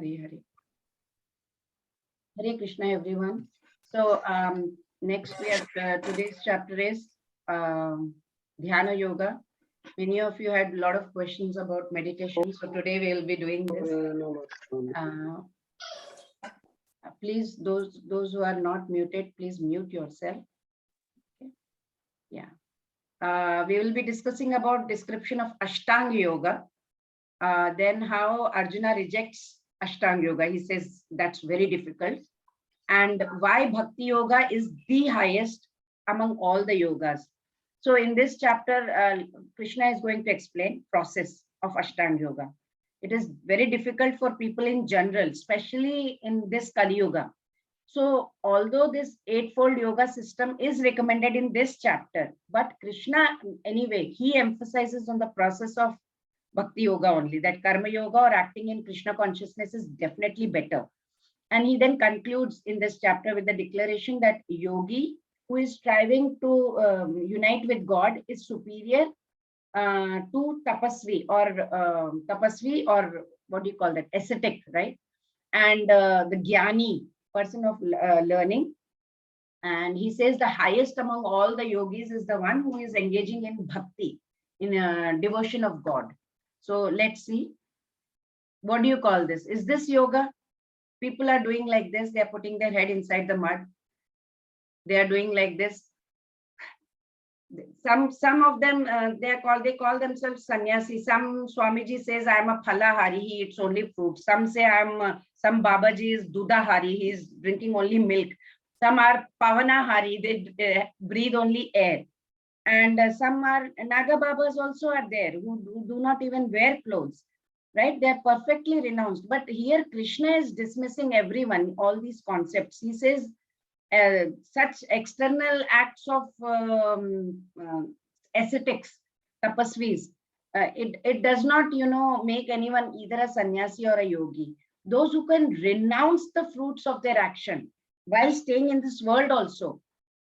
Hare. Hare Krishna, everyone. So next we have today's chapter is Dhyana Yoga. Many of you had a lot of questions about meditation, so today we will be doing this. Please, those who are not muted, please mute yourself. Okay. Yeah. We will be discussing about description of Ashtang Yoga. Then how Arjuna rejects Ashtang Yoga. He says that's very difficult. And why Bhakti Yoga is the highest among all the yogas. So in this chapter, Krishna is going to explain process of Ashtang Yoga. It is very difficult for people in general, especially in this Kali Yuga. So although this eightfold yoga system is recommended in this chapter, but Krishna, anyway, he emphasizes on the process of Bhakti Yoga only, that Karma Yoga or acting in Krishna consciousness is definitely better. And he then concludes in this chapter with the declaration that yogi who is striving to unite with God is superior to tapasvi or what do you call that, ascetic, right? And the jnani, person of learning. And he says the highest among all the yogis is the one who is engaging in bhakti, in devotion of God. So let's see. What do you call this? Is this yoga? People are doing like this. They are putting their head inside the mud. They are doing like this. Some of them they call themselves sannyasi. Some Swamiji says I am a phalahari. He eats only fruit. Some say some Babaji is dudahari. He is drinking only milk. Some are pavanahari. They breathe only air. And some are Naga Babas also are there who do not even wear clothes. Right? They are perfectly renounced. But here Krishna is dismissing everyone, all these concepts. He says such external acts of ascetics, tapasvis, it does not, make anyone either a sannyasi or a yogi. Those who can renounce the fruits of their action while staying in this world also,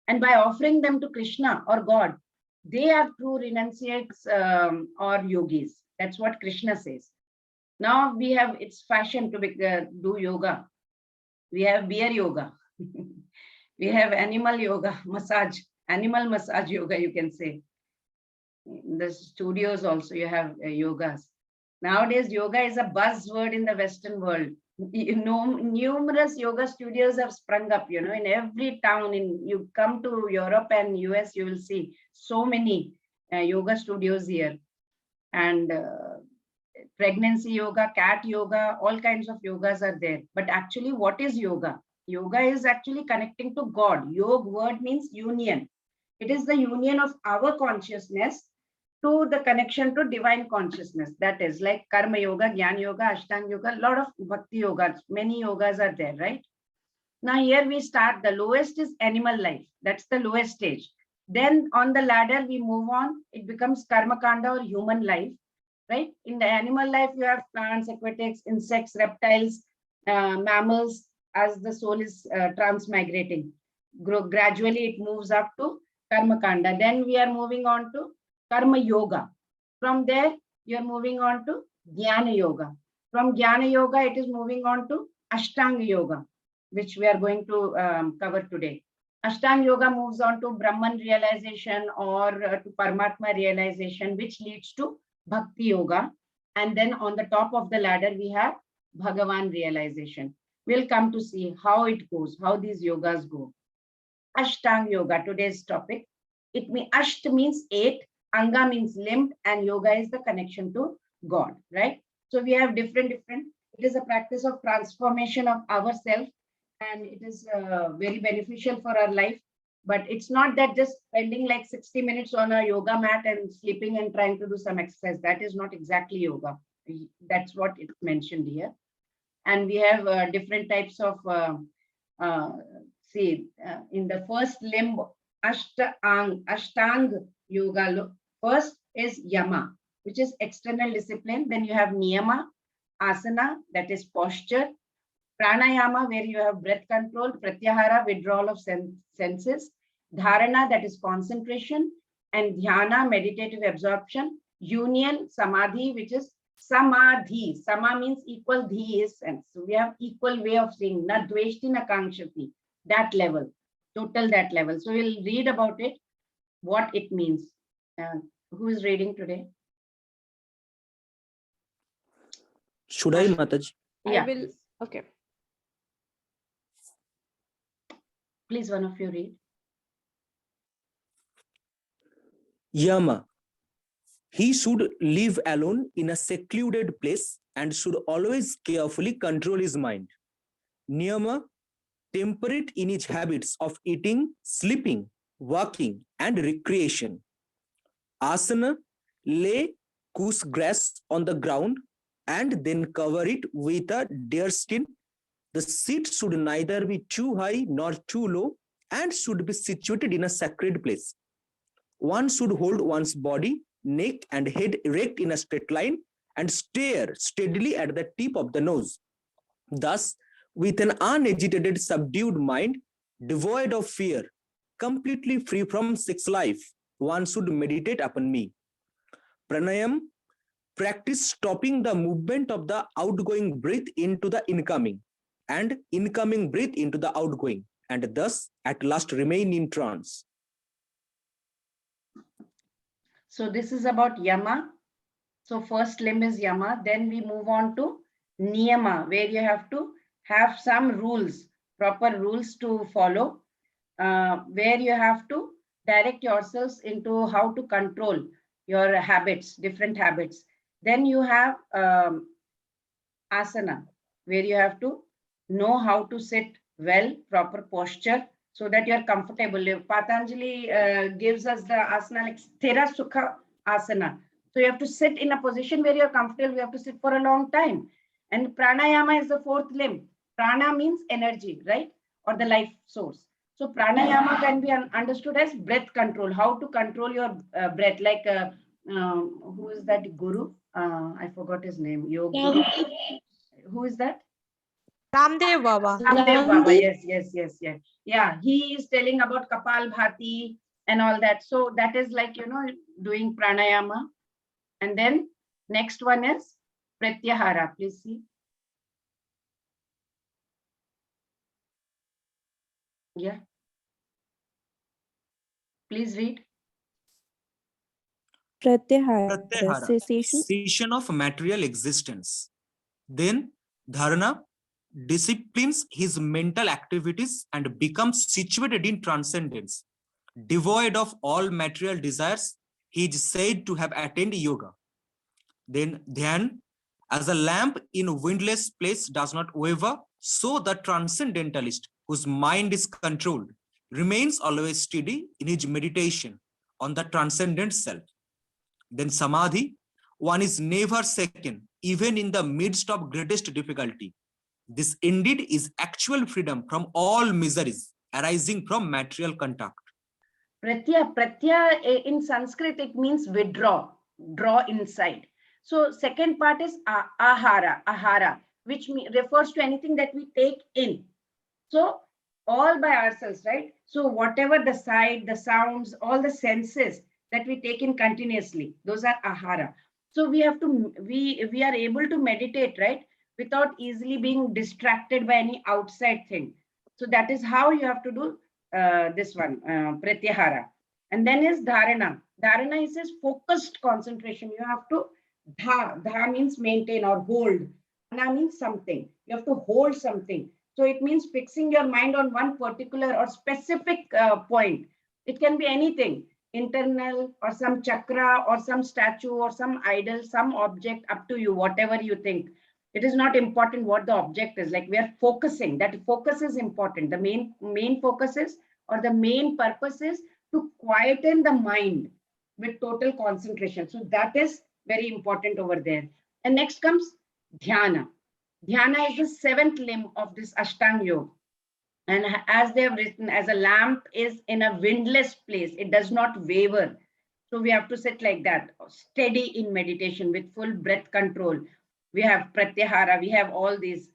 and by offering them to Krishna or God, they are true renunciates or yogis. That's what Krishna says. Now we have, it's fashion to do yoga. We have beer yoga. We have animal yoga, animal massage yoga, you can say. In the studios also you have yogas. Nowadays, yoga is a buzzword in the Western world. Numerous yoga studios have sprung up, in every town. You come to Europe and US, you will see so many yoga studios here. And pregnancy yoga, cat yoga, all kinds of yogas are there. But actually, what is yoga? Yoga is actually connecting to God. Yog word means union. It is the union of our consciousness to the connection to divine consciousness. That is like Karma Yoga, Jnana Yoga, Ashtang Yoga, a lot of Bhakti Yogas. Many yogas are there, right? Now here we start. The lowest is animal life. That's the lowest stage. Then on the ladder, we move on. It becomes Karma Kanda or human life. Right? In the animal life, you have plants, aquatics, insects, reptiles, mammals, as the soul is transmigrating. Gradually, it moves up to Karma Kanda. Then we are moving on to Karma Yoga. From there, you are moving on to Dhyana Yoga. From Dhyana Yoga, it is moving on to Ashtang Yoga, which we are going to cover today. Ashtang Yoga moves on to Brahman realization or to Paramatma realization, which leads to Bhakti Yoga. And then on the top of the ladder, we have Bhagavan realization. We'll come to see how it goes, how these yogas go. Ashtang Yoga, today's topic. Asht means 8, Anga means limb, and yoga is the connection to God, right? So we have different. It is a practice of transformation of ourselves, and it is very beneficial for our life. But it's not that just spending like 60 minutes on a yoga mat and sleeping and trying to do some exercise. That is not exactly yoga. That's what it's mentioned here. And we have different types of, in the first limb, Ashtang Yoga. First is Yama, which is external discipline. Then you have Niyama, Asana, that is posture. Pranayama, where you have breath control. Pratyahara, withdrawal of senses. Dharana, that is concentration. And Dhyana, meditative absorption. Union, Samadhi, which is Samadhi. Sama means equal, dhi is sense. So we have equal way of saying, na dveshti na kankshati. That level, total that level. So we'll read about it, what it means. Who is reading today? Should I, Mataji? Yeah. I will. Okay. Please, one of you read. Yama. He should live alone in a secluded place and should always carefully control his mind. Niyama, temperate in his habits of eating, sleeping, walking, and recreation. Asana, lay coarse grass on the ground and then cover it with a deerskin. The seat should neither be too high nor too low and should be situated in a sacred place. One should hold one's body, neck, and head erect in a straight line and stare steadily at the tip of the nose. Thus, with an unagitated, subdued mind, devoid of fear, completely free from sex life, one should meditate upon me. Pranayama, practice stopping the movement of the outgoing breath into the incoming and incoming breath into the outgoing, and thus at last remain in trance. So this is about Yama. So first limb is Yama. Then we move on to Niyama, where you have to have some rules, proper rules to follow, where you have to direct yourselves into how to control your habits, different habits. Then you have asana, where you have to know how to sit well, proper posture, so that you're comfortable. Patanjali gives us the asana like Sthira Sukha asana. So you have to sit in a position where you're comfortable. You have to sit for a long time. And pranayama is the fourth limb. Prana means energy, right? Or the life source. So pranayama can be understood as breath control, how to control your breath. Like who is that guru? I forgot his name. Yoga Guru. Who is that? Ramdev Baba. Ramdev Baba. Yes. Yeah, he is telling about Kapal Bhati and all that. So that is like, doing pranayama. And then next one is Pratyahara. Please see. Yeah. Please read. Pratyahara, Pratyahara, cessation. cessation of material existence. Then Dharana disciplines his mental activities and becomes situated in transcendence. Devoid of all material desires, he is said to have attained yoga. Then Dhyan, as a lamp in a windless place does not waver, so the transcendentalist, whose mind is controlled, remains always steady in his meditation on the transcendent self. Then Samadhi, one is never second, even in the midst of greatest difficulty. This indeed is actual freedom from all miseries arising from material contact. Pratya in Sanskrit, it means withdraw, draw inside. So second part is ahara, which refers to anything that we take in. So all by ourselves, right? So whatever the sight, the sounds, all the senses that we take in continuously, those are ahara. So we have to, we are able to meditate, right? Without easily being distracted by any outside thing. So that is how you have to do this one, pratyahara. And then is dharana. Dharana is focused concentration. You have to, dha means maintain or hold. Dhana means something. You have to hold something. So it means fixing your mind on one particular or specific point. It can be anything, internal or some chakra or some statue or some idol, some object, up to you, whatever you think. It is not important what the object is. Like we are focusing, that focus is important. The main focus is, or the main purpose is to quieten the mind with total concentration. So that is very important over there. And next comes Dhyana. Dhyana is the seventh limb of this Ashtang Yoga. And as they have written, as a lamp is in a windless place, it does not waver. So we have to sit like that, steady in meditation with full breath control. We have Pratyahara, we have all these.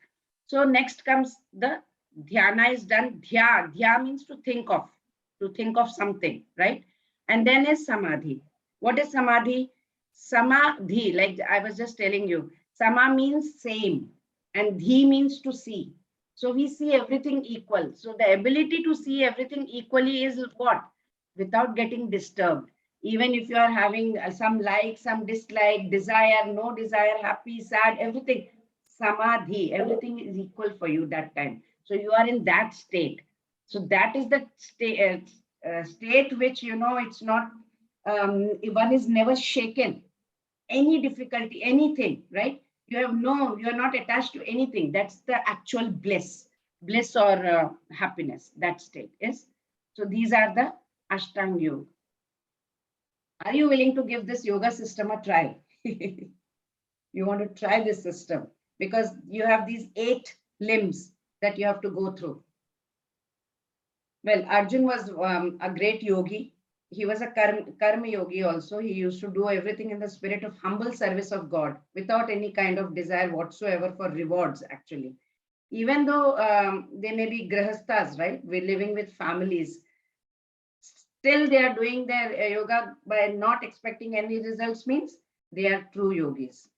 So next comes the Dhyana is done. Dhya means to think of something, right? And then is Samadhi. What is Samadhi? Samadhi, like I was just telling you, sama means same and dhi means to see. So we see everything equal. So the ability to see everything equally is what? Without getting disturbed. Even if you are having some like, some dislike, desire, no desire, happy, sad, everything, samadhi, everything is equal for you that time. So you are in that state. So that is the state which, it's not, one is never shaken, any difficulty, anything, right? You're not attached to anything. That's the actual bliss or happiness, that state is. So these are the Ashtang Yoga. Are you willing to give this yoga system a try? You want to try this system because you have these 8 limbs that you have to go through. Well, Arjun was a great yogi. He was a karma yogi also. He used to do everything in the spirit of humble service of God without any kind of desire whatsoever for rewards, actually. Even though they may be grahasthas, right? We're living with families. Still, they are doing their yoga by not expecting any results, means they are true yogis.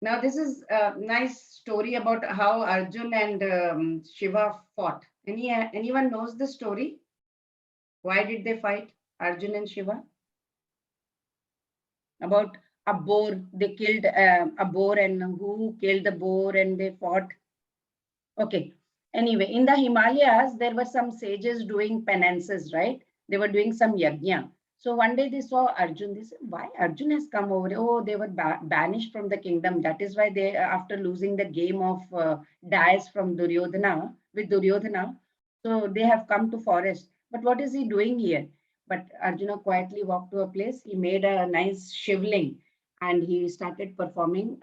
Now, this is a nice story about how Arjun and Shiva fought. Anyone knows the story? Why did they fight, Arjun and Shiva? About a boar. They killed a boar, and who killed the boar and they fought. Okay. Anyway, in the Himalayas, there were some sages doing penances, right? They were doing some yajna. So one day they saw Arjun. They said, why Arjun has come over? Oh, they were banished from the kingdom. That is why they, after losing the game of dice from Duryodhana, with Duryodhana, so they have come to forest. But what is he doing here? But Arjuna quietly walked to a place. He made a nice shivling and he started performing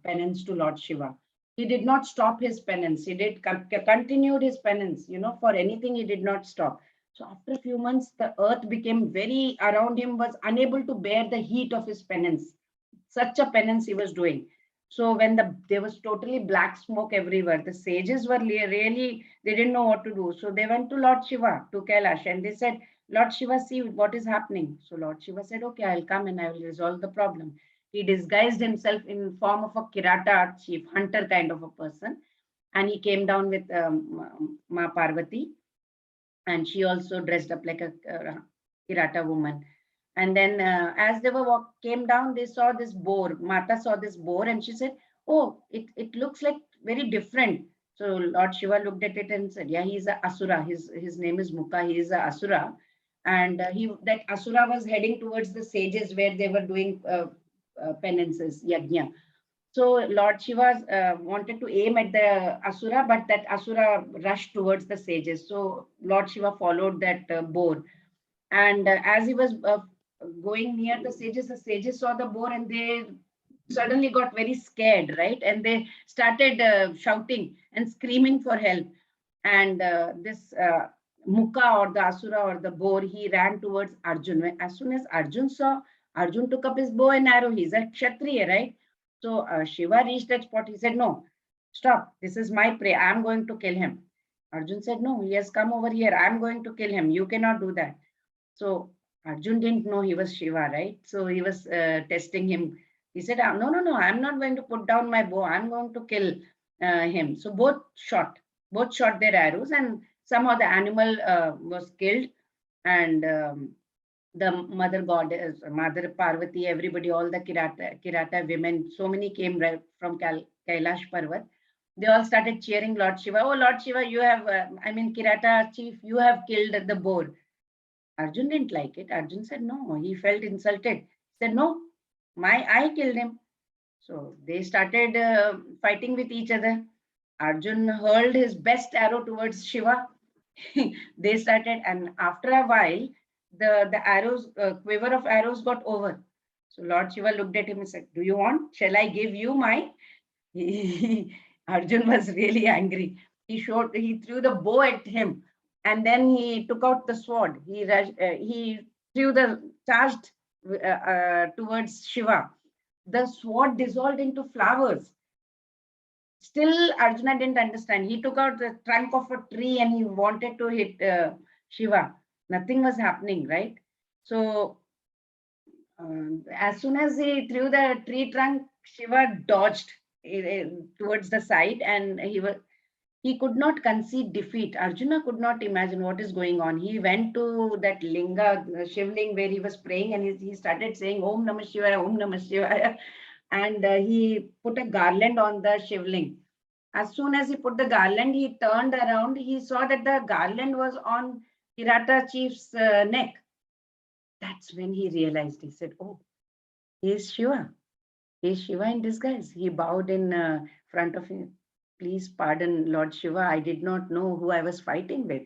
penance to Lord Shiva. He did not stop his penance. He did continued his penance, for anything he did not stop. So after a few months, the earth became very around him, was unable to bear the heat of his penance. Such a penance he was doing. So when there was totally black smoke everywhere, the sages were really, they didn't know what to do. So they went to Lord Shiva, to Kailash, and they said, Lord Shiva, see what is happening. So Lord Shiva said, okay, I'll come and I will resolve the problem. He disguised himself in form of a Kirata chief, hunter kind of a person. And he came down with Ma Parvati. And she also dressed up like a Kirata woman. And then as they came down, they saw this boar. Mata saw this boar and she said, oh, it looks like very different. So Lord Shiva looked at it and said, yeah, he's a Asura. His name is Mukha. He is a Asura. And that Asura was heading towards the sages where they were doing penances, yajna. So Lord Shiva wanted to aim at the Asura, but that Asura rushed towards the sages. So Lord Shiva followed that boar. And as he was going near the sages saw the boar and they suddenly got very scared, right? And they started shouting and screaming for help. And this Mukha or the Asura or the boar, he ran towards Arjun. As soon as Arjun saw, Arjun took up his bow and arrow. He's a Kshatriya, right? So Shiva reached that spot. He said, no, stop. This is my prey. I'm going to kill him. Arjun said, no, he has come over here. I'm going to kill him. You cannot do that. So Arjun didn't know he was Shiva, right? So he was testing him. He said, no, I'm not going to put down my bow. I'm going to kill him. So both shot their arrows and somehow the animal was killed. And the mother goddess, Mother Parvati, everybody, all the Kirata women, so many came right from Kailash Parvat. They all started cheering Lord Shiva. Oh, Lord Shiva, you have, Kirata chief, you have killed the boar. Arjun didn't like it. Arjun said, no, he felt insulted. He said, no, I killed him. So they started fighting with each other. Arjun hurled his best arrow towards Shiva. They started, and after a while, the arrows, quiver of arrows got over. So Lord Shiva looked at him and said, do you want? Shall I give you my? Arjun was really angry. He threw the bow at him, and then he took out the sword. He threw charged towards Shiva. The sword dissolved into flowers. Still, Arjuna didn't understand. He took out the trunk of a tree and he wanted to hit Shiva. Nothing was happening, right? So As soon as he threw the tree trunk, Shiva dodged towards the side, and he could not concede defeat. Arjuna could not imagine what is going on. He went to that linga, Shivling, where he was praying, and he started saying Om Namah Shivaya, Om Namah Shivaya, and he put a garland on the Shivling. As soon as he put the garland, he turned around. He saw that the garland was on Hirata chief's neck. That's when he realized. He said, "Oh, he is Shiva. He is Shiva in disguise." He bowed in front of him. "Please pardon, Lord Shiva. I did not know who I was fighting with."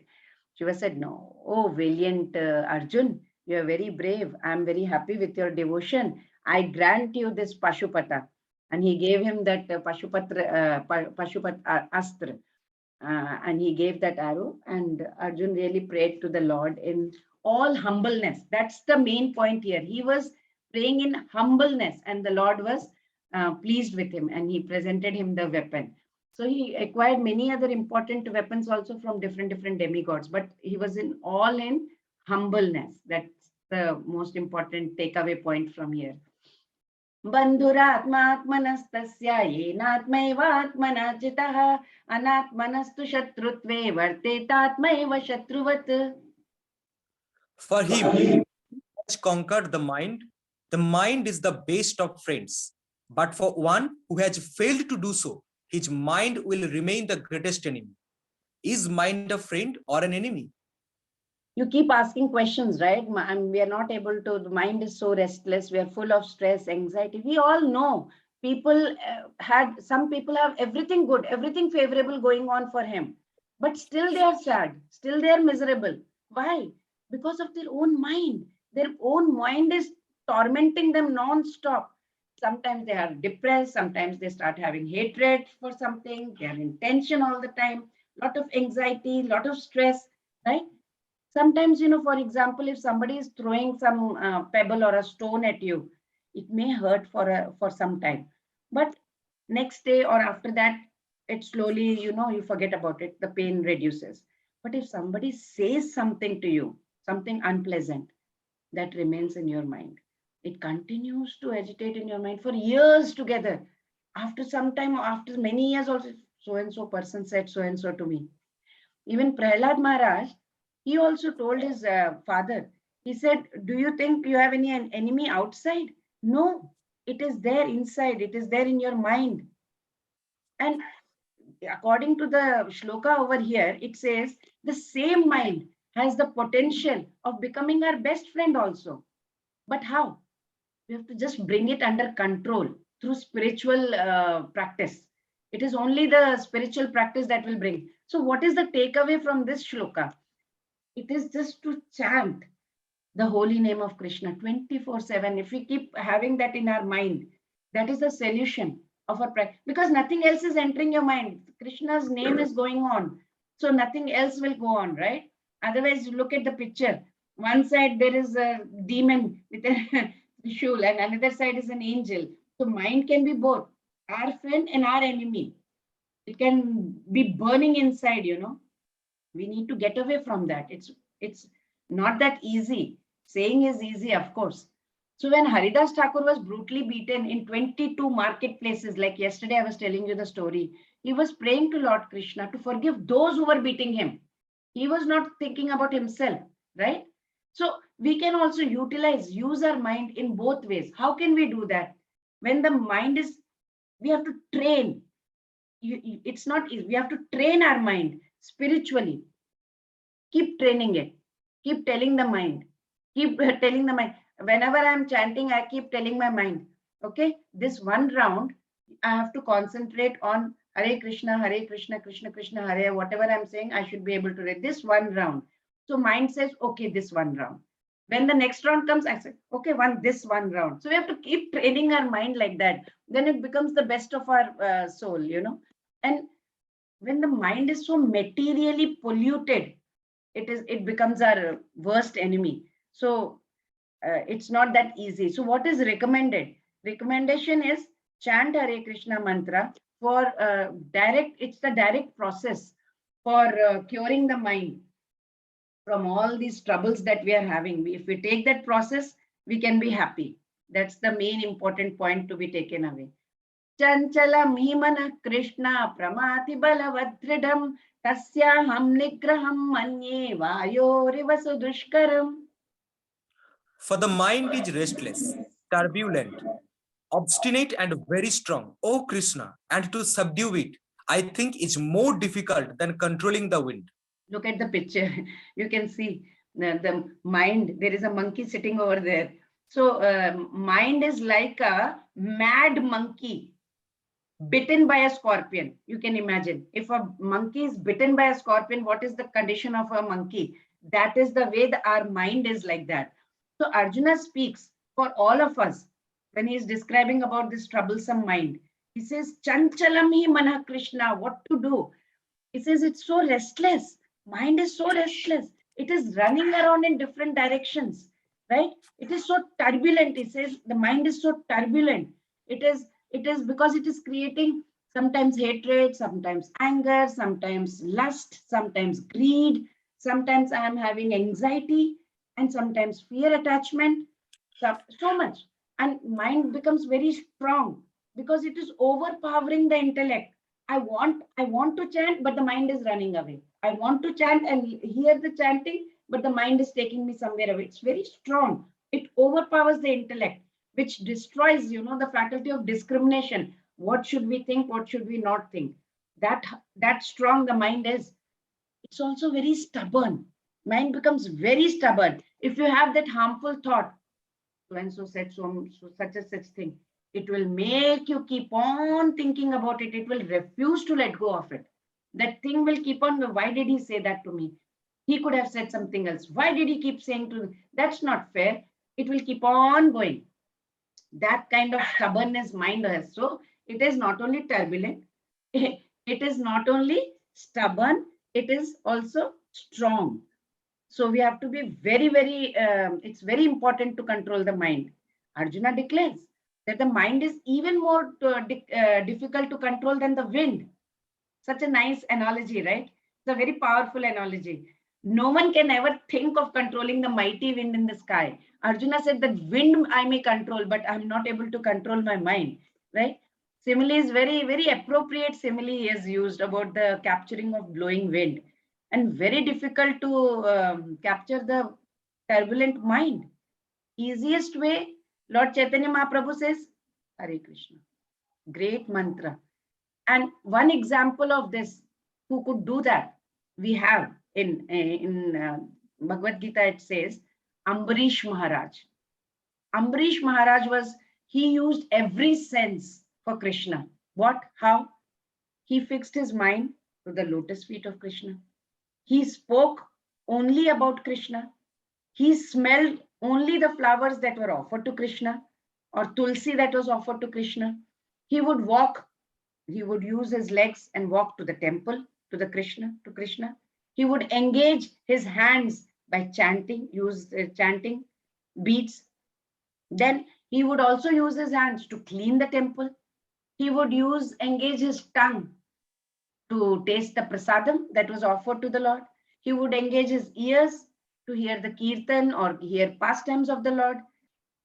Shiva said, "No. Oh, valiant Arjun, you are very brave. I am very happy with your devotion. I grant you this Pashupata." And he gave him that Pashupat Astra. And he gave that arrow, and Arjun really prayed to the Lord in all humbleness. That's the main point here. He was praying in humbleness, and the Lord was pleased with him, and he presented him the weapon. So he acquired many other important weapons also from different demigods, but he was in all in humbleness. That's the most important takeaway point from here. बन्धुरात्मात्मनस्तस्य येनात्मैवात्मना चितः अनात्मनस्तु शत्रुत्वे वर्तेतात्मैव शत्रुवत्. For him who has conquered the mind is the best of friends. But for one who has failed to do so, his mind will remain the greatest enemy. Is mind a friend or an enemy? You keep asking questions, right? And we are not able to, the mind is so restless. We are full of stress, anxiety. We all know some people have everything good, everything favorable going on for him, but still they are sad, still they are miserable. Why? Because of their own mind. Their own mind is tormenting them non-stop. Sometimes they are depressed, sometimes they start having hatred for something, they are in tension all the time, lot of anxiety, lot of stress, right? Sometimes, for example, if somebody is throwing some pebble or a stone at you, it may hurt for some time, but next day or after that, it slowly, you forget about it. The pain reduces. But if somebody says something to you, something unpleasant, that remains in your mind. It continues to agitate in your mind for years together. After some time, after many years, also, so and so person said so and so to me. Even Prahlad Maharaj, he also told his father, he said, "Do you think you have any enemy outside?" No, it is there inside. It is there in your mind. And according to the shloka over here, it says the same mind has the potential of becoming our best friend also. But how? We have to just bring it under control through spiritual practice. It is only the spiritual practice that will bring. So what is the takeaway from this shloka? It is just to chant the holy name of Krishna 24/7. If we keep having that in our mind, that is the solution of our practice, because nothing else is entering your mind. Krishna's name is going on, so nothing else will go on, right? Otherwise, look at the picture. One side there is a demon with a Trishul, and another side is an angel. So mind can be both our friend and our enemy. It can be burning inside, We need to get away from that. It's not that easy. Saying is easy, of course. So when Haridas Thakur was brutally beaten in 22 marketplaces, like yesterday I was telling you the story, he was praying to Lord Krishna to forgive those who were beating him. He was not thinking about himself, right? So we can also use our mind in both ways. How can we do that? When the mind is, we have to train. It's not easy. We have to train our mind spiritually. Keep training it. Keep telling the mind. Keep telling the mind. Whenever I'm chanting, I keep telling my mind, okay, this one round, I have to concentrate on Hare Krishna, Krishna Krishna, Hare, whatever I'm saying, I should be able to read this one round. So mind says, okay, this one round. When the next round comes, I say, okay, this one round. So we have to keep training our mind like that. Then it becomes the best of our soul, And when the mind is so materially polluted, it becomes our worst enemy. So it's not that easy. So what is recommended? Recommendation is chant Hare Krishna mantra for it's the direct process for curing the mind from all these troubles that we are having. If we take that process, we can be happy. That's the main important point to be taken away. Chanchalam hi manah Krishna pramati balavadridham tasyaham nigraham manye vayoriva sudushkaram. For the mind is restless, turbulent, obstinate, and very strong, O Krishna, and to subdue it, I think is more difficult than controlling the wind. Look at the picture. You can see the mind. There is a monkey sitting over there. So mind is like a mad monkey bitten by a scorpion. You can imagine if a monkey is bitten by a scorpion, what is the condition of a monkey? That is the way our mind is like that. So Arjuna speaks for all of us when he is describing about this troublesome mind. He says, Chanchalami Mana Krishna, what to do? He says it's so restless. Mind is so restless. It is running around in different directions, right? It is so turbulent. He says the mind is so turbulent. It is because it is creating sometimes hatred, sometimes anger, sometimes lust, sometimes greed, sometimes I am having anxiety, and sometimes fear attachment, so much. And mind becomes very strong because it is overpowering the intellect. I want to chant, but the mind is running away. I want to chant and hear the chanting, but the mind is taking me somewhere away. It's very strong. It overpowers the intellect, which destroys, the faculty of discrimination. What should we think? What should we not think? That strong the mind is. It's also very stubborn. Mind becomes very stubborn. If you have that harmful thought, so and so said so such a such thing, it will make you keep on thinking about it. It will refuse to let go of it. That thing will keep on. Why did he say that to me? He could have said something else. Why did he keep saying to me? That's not fair. It will keep on going. That kind of stubbornness mind has. So it is not only turbulent, it is not only stubborn, it is also strong. So we have to be very, very, it's very important to control the mind. Arjuna declares that the mind is even more difficult to control than the wind. Such a nice analogy, right? It's a very powerful analogy. No one can ever think of controlling the mighty wind in the sky. Arjuna said that wind I may control, but I'm not able to control my mind, right? Simile is very, very appropriate simile he has used about the capturing of blowing wind, and very difficult to capture the turbulent mind. Easiest way, Lord Chaitanya Mahaprabhu says, Hare Krishna. Great mantra. And one example of this, who could do that, we have in Bhagavad Gita, it says, Ambarish Maharaj. Ambarish Maharaj he used every sense for Krishna. What? How? He fixed his mind to the lotus feet of Krishna. He spoke only about Krishna. He smelled only the flowers that were offered to Krishna, or tulsi that was offered to Krishna. He would walk, he would use his legs and walk to the temple, to Krishna. He would engage his hands by chanting, use chanting beads. Then he would also use his hands to clean the temple. He would engage his tongue to taste the prasadam that was offered to the Lord. He would engage his ears to hear the kirtan or hear pastimes of the Lord.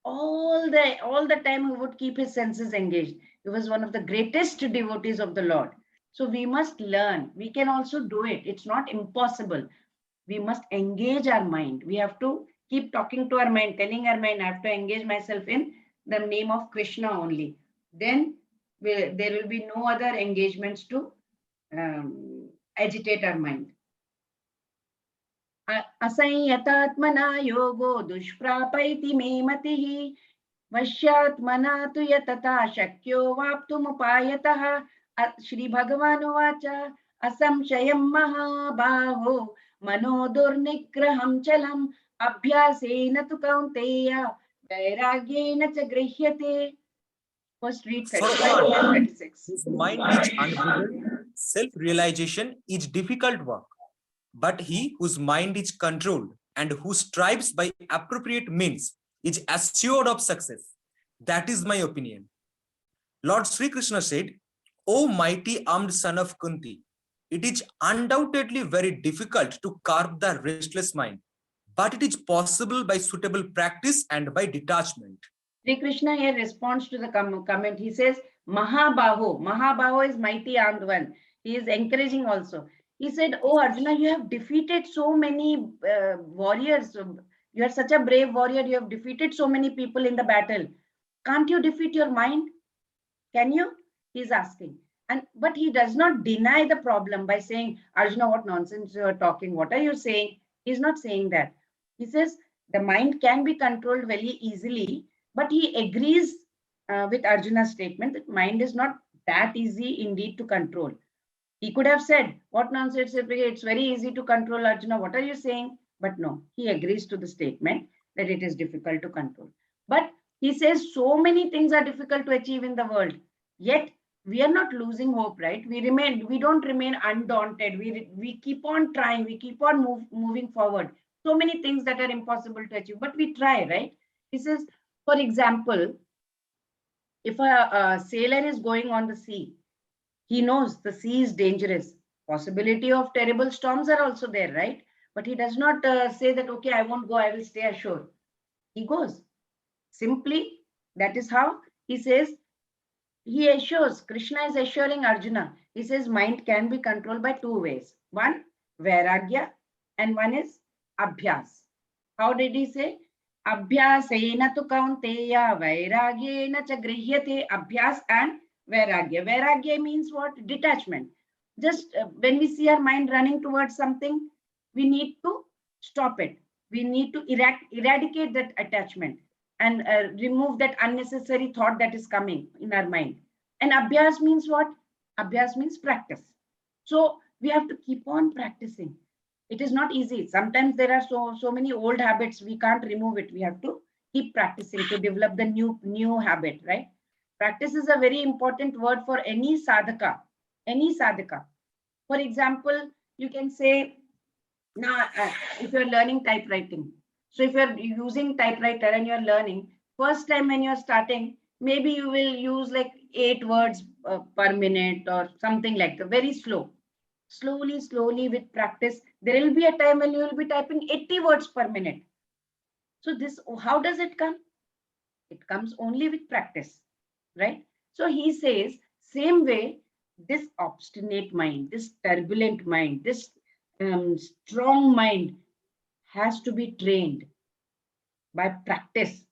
All the time he would keep his senses engaged. He was one of the greatest devotees of the Lord. So we must learn. We can also do it. It's not impossible. We must engage our mind. We have to keep talking to our mind, telling our mind, I have to engage myself in the name of Krishna only. Then there will be no other engagements to agitate our mind. Asayyatatmana yogo dushprapaiti me matihi vashyatmana tu yatata shakyo vaptumupayatah. Shri Bhagavan Vacha asamshayam mahabaho manodurnigraham chalam abhyasena tu kaunteya vairagyena cha grihyate. First read 35 and 36. His mind is unbridled, self-realization is difficult work. But he whose mind is controlled and who strives by appropriate means is assured of success. That is my opinion. Lord Sri Krishna said, O mighty armed son of Kunti, it is undoubtedly very difficult to curb the restless mind, but it is possible by suitable practice and by detachment. Sri Krishna here responds to the comment. He says, Mahabaho. Mahabaho is mighty armed one. He is encouraging also. He said, oh Arjuna, you have defeated so many warriors. You are such a brave warrior. You have defeated so many people in the battle. Can't you defeat your mind? Can you? He's asking. But he does not deny the problem by saying, Arjuna, what nonsense you are talking. What are you saying? He's not saying that. He says the mind can be controlled very easily, but he agrees with Arjuna's statement that mind is not that easy indeed to control. He could have said, what nonsense, it's very easy to control, Arjuna. What are you saying? But no, he agrees to the statement that it is difficult to control. But he says so many things are difficult to achieve in the world. Yet we are not losing hope, right? We don't remain undaunted. We keep on trying. We keep on moving forward. So many things that are impossible to achieve, but we try, right? He says, for example, if a sailor is going on the sea, he knows the sea is dangerous. Possibility of terrible storms are also there, right? But he does not say that, okay, I won't go, I will stay ashore. He goes. Simply, that is how he says, he assures, Krishna is assuring Arjuna. He says mind can be controlled by two ways. One, Vairagya, and one is Abhyas. How did he say? Abhyasena tu kaunteya vairagyena cha grihyate. Abhyas and Vairagya. Vairagya means what? Detachment. Just when we see our mind running towards something, we need to stop it. We need to eradicate that attachment and remove that unnecessary thought that is coming in our mind. And Abhyas means what? Abhyas means practice. So we have to keep on practicing. It is not easy. Sometimes there are so many old habits, we can't remove it. We have to keep practicing to develop the new habit, right? Practice is a very important word for any sadhaka. Any sadhaka. For example, you can say, now if you're learning typewriting, so if you're using typewriter and you're learning, first time when you're starting, maybe you will use like 8 words per minute or something like that, very slow. Slowly with practice, there will be a time when you will be typing 80 words per minute. So this, how does it come? It comes only with practice, right? So he says, same way, this obstinate mind, this turbulent mind, this strong mind has to be trained by practice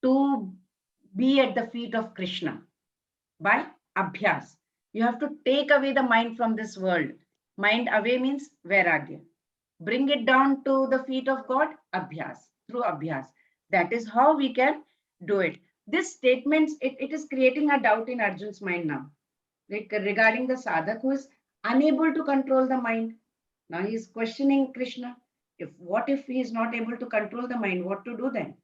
to be at the feet of Krishna by abhyas. You have to take away the mind from this world. Mind away means vairagya. Bring it down to the feet of God, abhyas, through abhyas. That is how we can do it. This statement, it is creating a doubt in Arjun's mind now regarding the sadhak who is unable to control the mind. Now he is questioning Krishna. What if he is not able to control the mind? What to do then?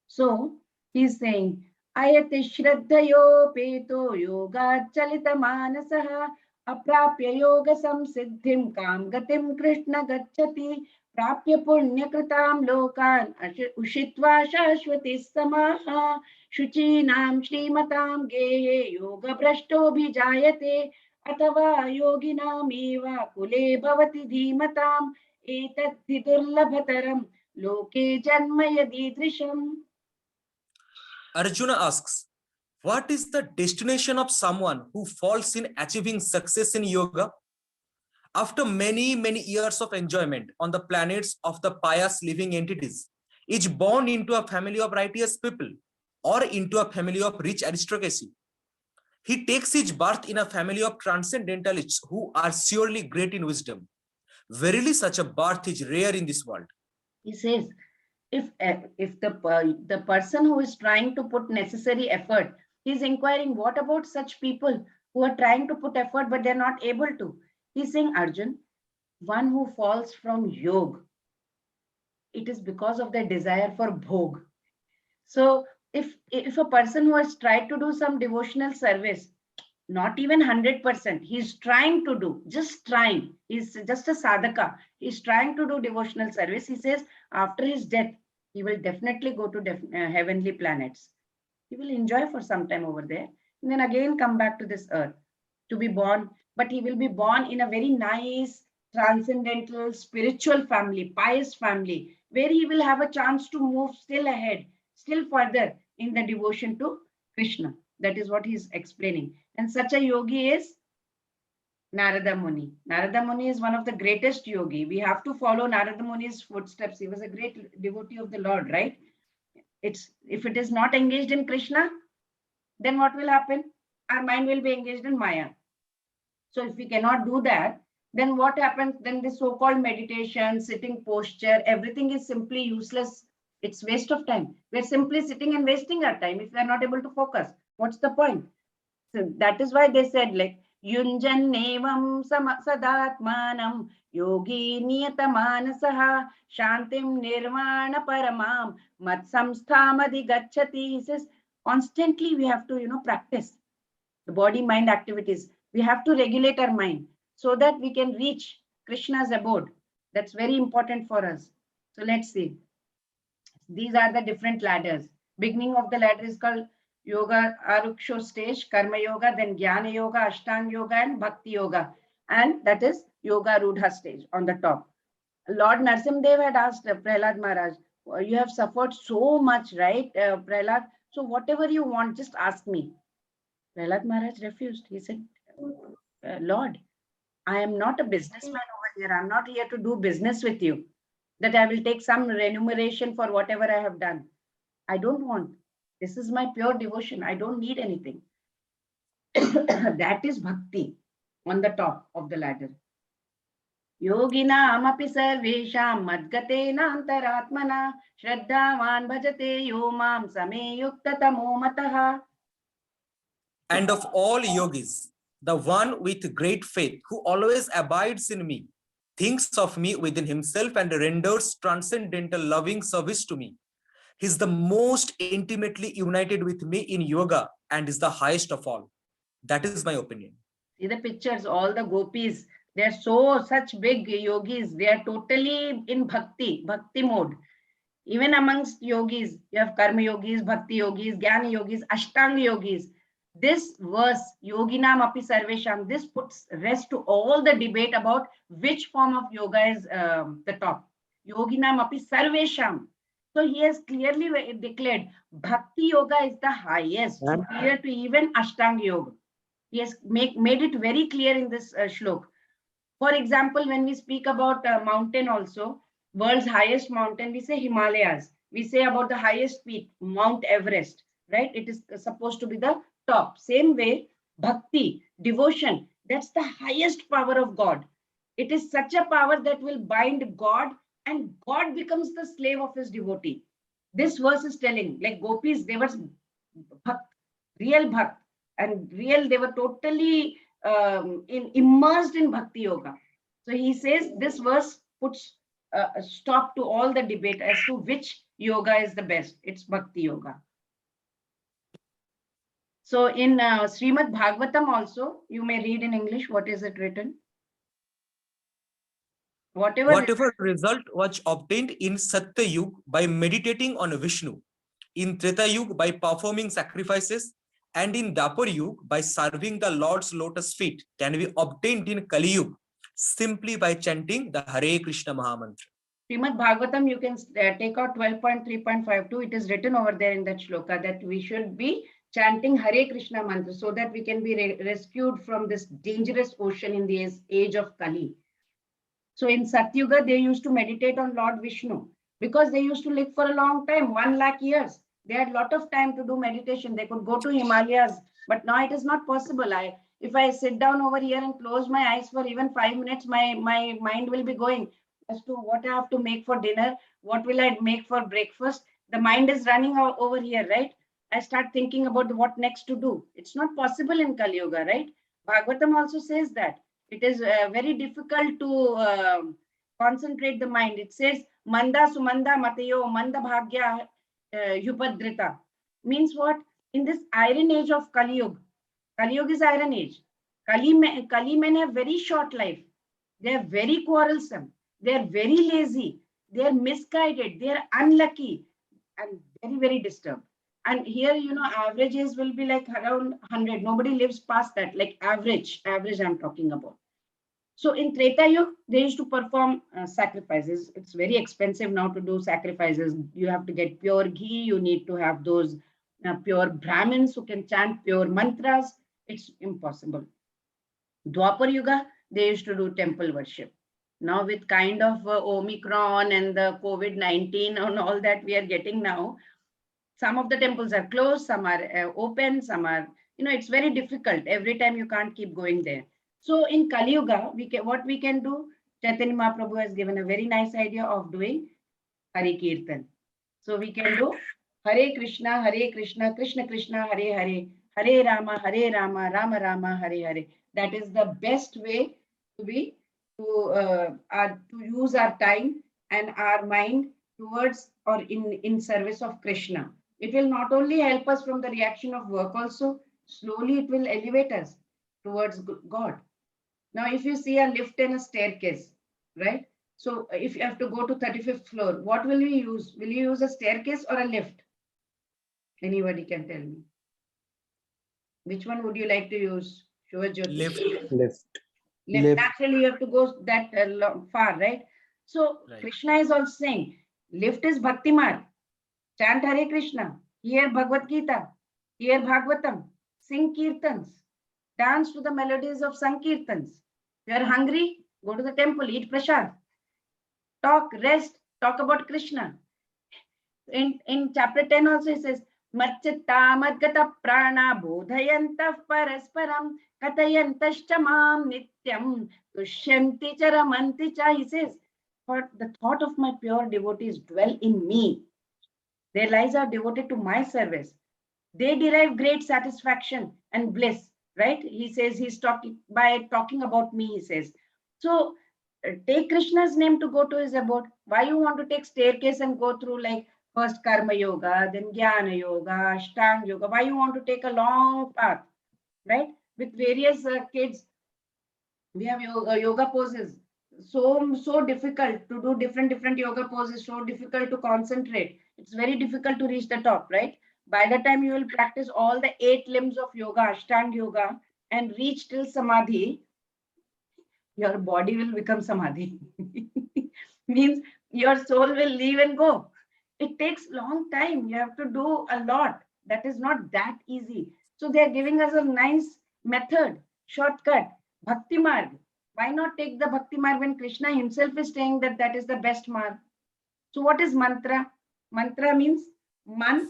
So he is saying, Ayati Shraddhayo Peto Yoga Chalita Manasaha Aprapya Yoga Samsiddhim Kam Gatim Krishna Gacchati Prapya Punya Kritam Lokan Ushitva Shashwati Samaha Shuchinam Shrimatam Gehe Yoga Brashto Bhijayate Atava Yoginam Eva Kule Bhavati Dhimatam Etat Durlabhataram Loke Janma Yadidrisham. Arjuna asks, what is the destination of someone who falls in achieving success in yoga? After many years of enjoyment on the planets of the pious living entities, is born into a family of righteous people or into a family of rich aristocracy. He takes his birth in a family of transcendentalists who are surely great in wisdom. Verily, such a birth is rare in this world. He says, if the person who is trying to put necessary effort, he is inquiring, what about such people who are trying to put effort but they're not able to? He's saying, Arjun, one who falls from yoga, it is because of their desire for bhog. So if a person who has tried to do some devotional service, not even 100%, he's trying to do, just trying, he's just a sadhaka, he's trying to do devotional service, he says after his death, he will definitely go to heavenly planets. He will enjoy for some time over there, and then again come back to this earth to be born, but he will be born in a very nice, transcendental, spiritual family, pious family, where he will have a chance to move still ahead. still further in the devotion to Krishna. That is what he's explaining. And such a yogi is Narada Muni. Narada Muni is one of the greatest yogi. We have to follow Narada Muni's footsteps. He was a great devotee of the Lord, right? It's if it is not engaged in Krishna, then what will happen? Our mind will be engaged in Maya. So if we cannot do that, then what happens? Then the so-called meditation, sitting posture, everything is simply useless. It's waste of time. We're simply sitting and wasting our time if we are not able to focus. What's the point? So that is why they said like Yunjan Nevam Sadatmanam Yogi Niyata Manasaha Shantim Nirvana Paramam Mat Samsthamadi Gachati. He says constantly we have to practice the body mind activities. We have to regulate our mind so that we can reach Krishna's abode. That's very important for us. So let's see. These are the different ladders. Beginning of the ladder is called Yoga Aruksho stage, Karma Yoga, then Jnana Yoga, Ashtang Yoga, and Bhakti Yoga. And that is Yoga Rudha stage on the top. Lord Narsimdev had asked Prahlad Maharaj, you have suffered so much, right, Prahlad? So whatever you want, just ask me. Prahlad Maharaj refused. He said, Lord, I am not a businessman over here. I'm not here to do business with you, that I will take some remuneration for whatever I have done. I don't want. This is my pure devotion. I don't need anything. That is bhakti on the top of the ladder. Yogina amapi sarvesham madgatena antaratmana shraddhavan bhajate yomam same yukta tamo mataha. And of all yogis, the one with great faith who always abides in me, thinks of me within himself and renders transcendental loving service to me. He is the most intimately united with me in yoga and is the highest of all. That is my opinion. See the pictures, all the gopis, they are such big yogis. They are totally in bhakti mode. Even amongst yogis, you have karma yogis, bhakti yogis, jnana yogis, ashtang yogis. This verse, yoginam api sarvesham, this puts rest to all the debate about which form of yoga is the top. Yoginam api sarvesham. So he has clearly declared bhakti yoga is the highest, superior to even ashtang yoga. He has made it very clear in this shlok. For example, when we speak about mountain also, world's highest mountain, we say Himalayas. We say about the highest peak, Mount Everest, right? It is supposed to be the top. Same way, bhakti, devotion, that's the highest power of God. It is such a power that will bind God and God becomes the slave of his devotee. This verse is telling, like gopis, they were bhakt, real bhakt, and real, they were totally immersed in bhakti yoga. So he says this verse puts a stop to all the debate as to which yoga is the best. It's bhakti yoga. So in Srimad Bhagavatam also, you may read in English, what is it written? Whatever result was obtained in Satya Yuga by meditating on Vishnu, in Treta Yuga by performing sacrifices, and in Dapur Yuga by serving the Lord's lotus feet can be obtained in Kali Yuga simply by chanting the Hare Krishna Mahamantra. Srimad Bhagavatam, you can take out 12.3.52. It is written over there in that shloka that we should be chanting Hare Krishna mantra so that we can be rescued from this dangerous ocean in the age of Kali. So in Satyuga, they used to meditate on Lord Vishnu because they used to live for a long time, 1 lakh years. They had a lot of time to do meditation. They could go to Himalayas, but now it is not possible. If I sit down over here and close my eyes for even 5 minutes, my mind will be going as to what I have to make for dinner, what will I make for breakfast. The mind is running over here, right? I start thinking about what next to do. It's not possible in Kali Yuga, right? Bhagavatam also says that. It is very difficult to concentrate the mind. It says, Manda Sumanda Matayo, Manda Bhagya Yupadrita. Means what? In this iron age of Kali Yuga is iron age. Kali men have very short life. They are very quarrelsome. They are very lazy. They are misguided. They are unlucky and very, very disturbed. And here, averages will be like around 100. Nobody lives past that, like average I'm talking about. So in Treta Yuga, they used to perform sacrifices. It's very expensive now to do sacrifices. You have to get pure ghee. You need to have those pure Brahmins who can chant pure mantras. It's impossible. Dwapar Yuga, they used to do temple worship. Now with kind of Omicron and the COVID-19 and all that we are getting now, some of the temples are closed, some are open, some are, it's very difficult. Every time you can't keep going there. So in Kali Yuga, what we can do, Chaitanya Mahaprabhu has given a very nice idea of doing Hare Kirtan. So we can do Hare Krishna, Krishna Krishna, Hare Hare, Hare Rama, Rama Rama, Hare Hare. That is the best way to use our time and our mind towards or in service of Krishna. It will not only help us from the reaction of work also, slowly it will elevate us towards God. Now, if you see a lift and a staircase, right? So if you have to go to 35th floor, what will you use? Will you use a staircase or a lift? Anybody can tell me. Which one would you like to use? Lift. Left. Lift. Naturally, you have to go that far, right? So Right. Krishna is also saying, lift is Bhakti Marg. Chant Hare Krishna. Hear Bhagavad Gita. Hear Bhagavatam. Sing Kirtans. Dance to the melodies of Sankirtans. If you are hungry, go to the temple, eat prasad. Talk, rest, talk about Krishna. In chapter 10 also it says, Marchitta Madgata Prana Bodhayantah Parasparam Katayantascha Mam Nityam Tushyanti Charamanti Cha. He says, the thought of my pure devotees dwell in me. Their lives are devoted to my service. They derive great satisfaction and bliss, right? He says he's talking about me, he says. So take Krishna's name to go to his abode. Why you want to take staircase and go through like first Karma Yoga, then Dhyana Yoga, Ashtang Yoga? Why you want to take a long path, right? With various kids, we have yoga poses. So difficult to do different yoga poses, so difficult to concentrate. It's very difficult to reach the top, right? By the time you will practice all the 8 limbs of yoga, Ashtang Yoga, and reach till Samadhi, your body will become Samadhi. Means your soul will leave and go. It takes long time. You have to do a lot. That is not that easy. So they are giving us a nice method, shortcut, Bhakti Marg. Why not take the Bhakti Marg when Krishna himself is saying that that is the best marg? So what is mantra? Mantra means man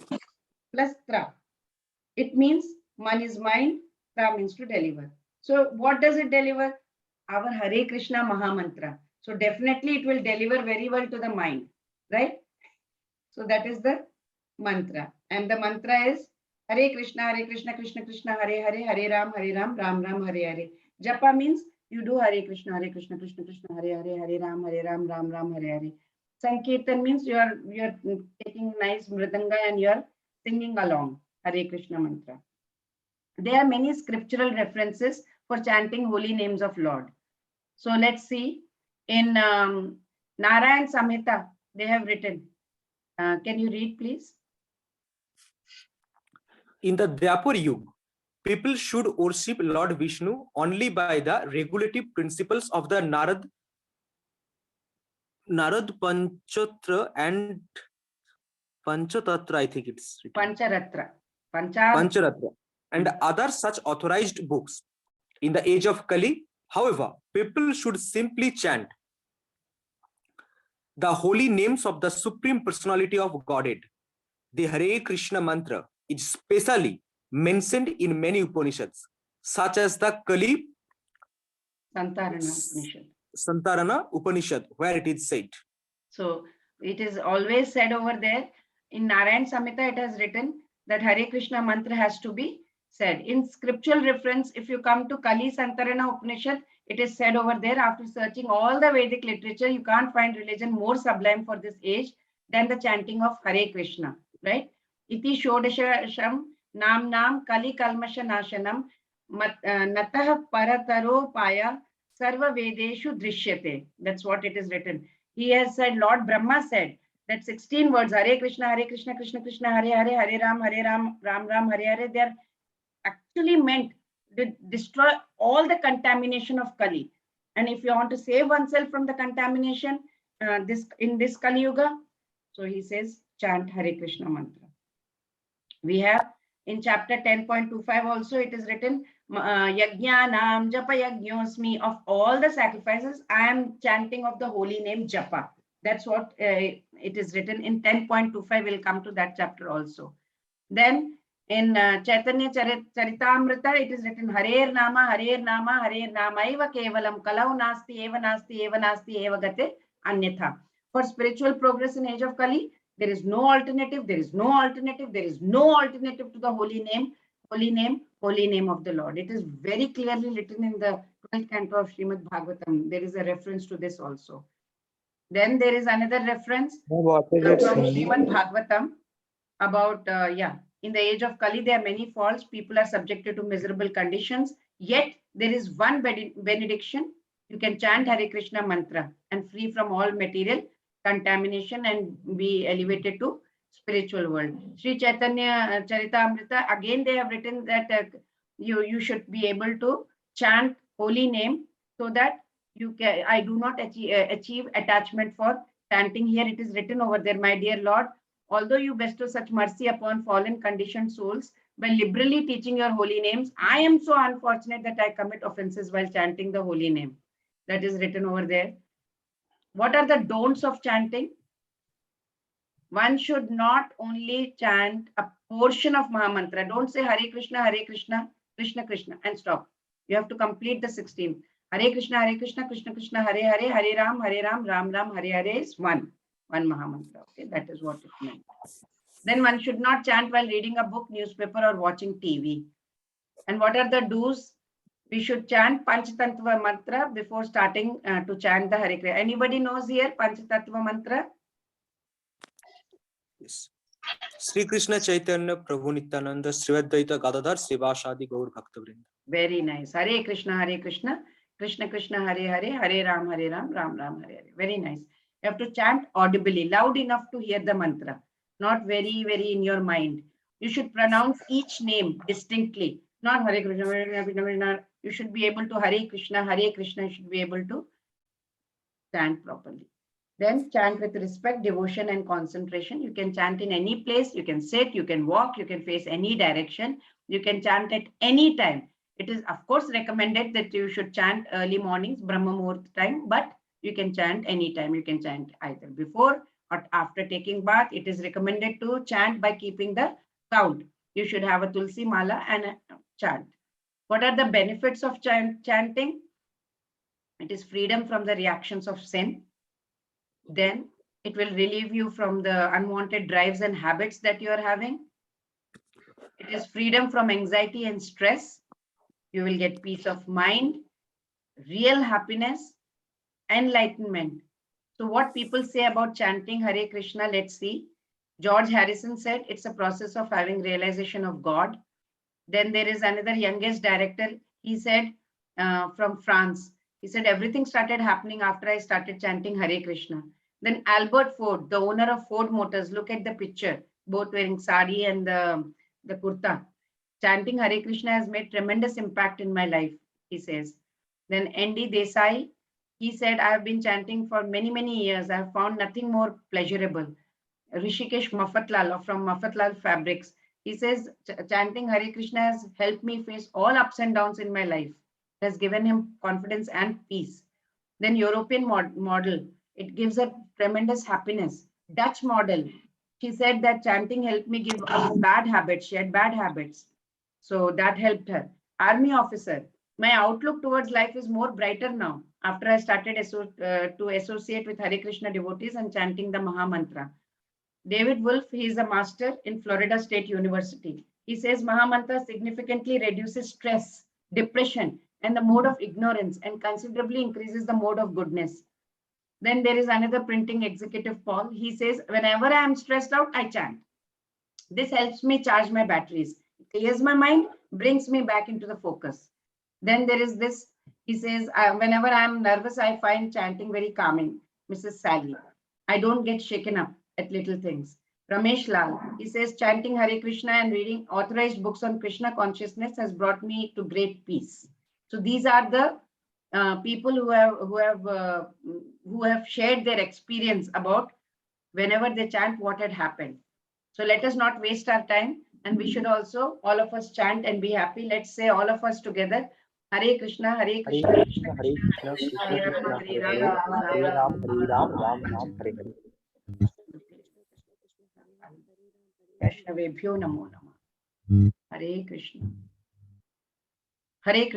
plus tra. It means man is mind, tra means to deliver. So what does it deliver? Our Hare Krishna Maha Mantra. So definitely it will deliver very well to the mind, right? So that is the mantra. And the mantra is Hare Krishna, Krishna Krishna, Hare Hare, Hare Ram, Ram Ram, Hare Hare. Japa means you do Hare Krishna, Krishna Krishna, Hare Hare, Hare Ram, Ram Ram, Hare Hare. Sankirtan means you are taking nice mridanga and you are singing along Hare Krishna mantra. There are many scriptural references for chanting holy names of Lord. So let's see. In Narayan Samhita, they have written. Can you read, please? In the Dwapar Yuga, people should worship Lord Vishnu only by the regulative principles of the Narad Panchatra and Panchatatra, I think it's written. Pancharatra and other such authorized books. In the age of Kali, however, people should simply chant the holy names of the Supreme Personality of Godhead. The Hare Krishna mantra is specially mentioned in many Upanishads, such as the Kali Santarana Upanishad, where it is said. So it is always said over there. In Narayan Samhita, it has written that Hare Krishna mantra has to be said. In scriptural reference, if you come to Kali Santarana Upanishad, it is said over there. After searching all the Vedic literature, you can't find religion more sublime for this age than the chanting of Hare Krishna, right? Iti Shodasham Nam Kali Kalmasha Nashanam Natah Parataro Paya Sarva Vedeshu Drishyate. That's what it is written. He has said, Lord Brahma said that 16 words, Hare Krishna, Krishna Krishna, Hare Hare, Hare Ram, Ram Ram, Hare Hare, they are actually meant to destroy all the contamination of Kali. And if you want to save oneself from the contamination, in this Kali Yuga, so he says, chant Hare Krishna mantra. We have in chapter 10.25 also, it is written, Yajnanam Japa Yajñosmi, of all the sacrifices, I am chanting of the holy name Japa. That's what it is written in 10.25. We'll come to that chapter also. Then in Chaitanya Charitamrita, it is written, Hare Nama, Hare Nama, Hare Nama, Eva Kevalam, Kalau Nasti, Eva Nasti, Eva Nasti, Eva Gate, Anyatha. For spiritual progress in age of Kali, there is no alternative, there is no alternative, there is no alternative to the holy name, holy name, holy name of the Lord. It is very clearly written in the 12th canto of Srimad Bhagavatam. There is a reference to this also. Then there is another reference What is from it, Cindy? Srimad Bhagavatam about, in the age of Kali, there are many faults. People are subjected to miserable conditions. Yet there is one benediction. You can chant Hare Krishna mantra and free from all material contamination and be elevated to spiritual world. Sri Chaitanya Charitamrita, again they have written that you should be able to chant holy name so that you can, I do not achieve attachment for chanting. Here it is written over there, my dear Lord, although you bestow such mercy upon fallen conditioned souls by liberally teaching your holy names, I am so unfortunate that I commit offenses while chanting the holy name. That is written over there. What are the don'ts of chanting? One should not only chant a portion of Mahamantra. Don't say Hare Krishna, Krishna Krishna, and stop. You have to complete the 16. Hare Krishna, Krishna Krishna, Hare Hare, Hare Ram, Ram Ram, Hare Hare is one Mahamantra. Okay, that is what it meant. Then one should not chant while reading a book, newspaper, or watching TV. And what are the do's? We should chant Panchatattva mantra before starting to chant the Hare Krishna. Anybody knows here Panchatattva mantra? Yes. Sri Krishna Chaitanya Prabhu Nityananda Sri Advaita Gadadhar Srivasadi Gaur Bhaktavrinda. Very nice. Hare Krishna, Krishna Krishna, Hare Hare, Hare Ram, Ram Ram, Hare Hare. Very nice. You have to chant audibly, loud enough to hear the mantra, not very, very in your mind. You should pronounce each name distinctly, not Hare Krishna, Hare Krishna. You should be able to Hare Krishna, you should be able to chant properly. Then chant with respect, devotion, and concentration. You can chant in any place. You can sit, you can walk, you can face any direction. You can chant at any time. It is, of course, recommended that you should chant early mornings, Brahma Muhurt time, but you can chant anytime. You can chant either before or after taking bath. It is recommended to chant by keeping the count. You should have a Tulsi Mala and chant. What are the benefits of chanting? It is freedom from the reactions of sin. Then it will relieve you from the unwanted drives and habits that you are having. It is freedom from anxiety and stress. You will get peace of mind, real happiness, enlightenment. So what people say about chanting Hare Krishna, let's see. George Harrison said it's a process of having realization of God. Then there is another youngest director. He said from France, he said everything started happening after I started chanting Hare Krishna. Then Albert Ford, the owner of Ford Motors, look at the picture, both wearing sari and the kurta. Chanting Hare Krishna has made tremendous impact in my life, he says. Then N.D. Desai, he said, I have been chanting for many, many years. I have found nothing more pleasurable. Rishikesh Mafatlal from Mafatlal Fabrics, he says, chanting Hare Krishna has helped me face all ups and downs in my life. It has given him confidence and peace. Then European model, it gives a tremendous happiness. Dutch model, she said that chanting helped me give up bad habits. She had bad habits. So that helped her. Army officer, my outlook towards life is more brighter now after I started to associate with Hare Krishna devotees and chanting the Maha Mantra. David Wolf, he is a master in Florida State University. He says Maha Mantra significantly reduces stress, depression, and the mode of ignorance, and considerably increases the mode of goodness. Then there is another printing executive, Paul. He says, whenever I am stressed out, I chant. This helps me charge my batteries. It clears my mind, brings me back into the focus. Then there is this, he says, whenever I am nervous, I find chanting very calming. Mrs. Sally, I don't get shaken up at little things. Ramesh Lal, he says, chanting Hare Krishna and reading authorized books on Krishna consciousness has brought me to great peace. So these are the people who have shared their experience about whenever they chant what had happened. So let us not waste our time, and we should also all of us chant and be happy. Let's say all of us together, Hare Krishna, Hare Hare Krishna, Krishna, Hare Krishna, Krishna Krishna Krishna, Krishna, Hare Hare Rama, Hare, Rama Hare Rama, Ram, Hare Ram, Ram Ram, Hare Hare. Vaishnavebhyo namo namah. Hare Krishna, Hare Krishna.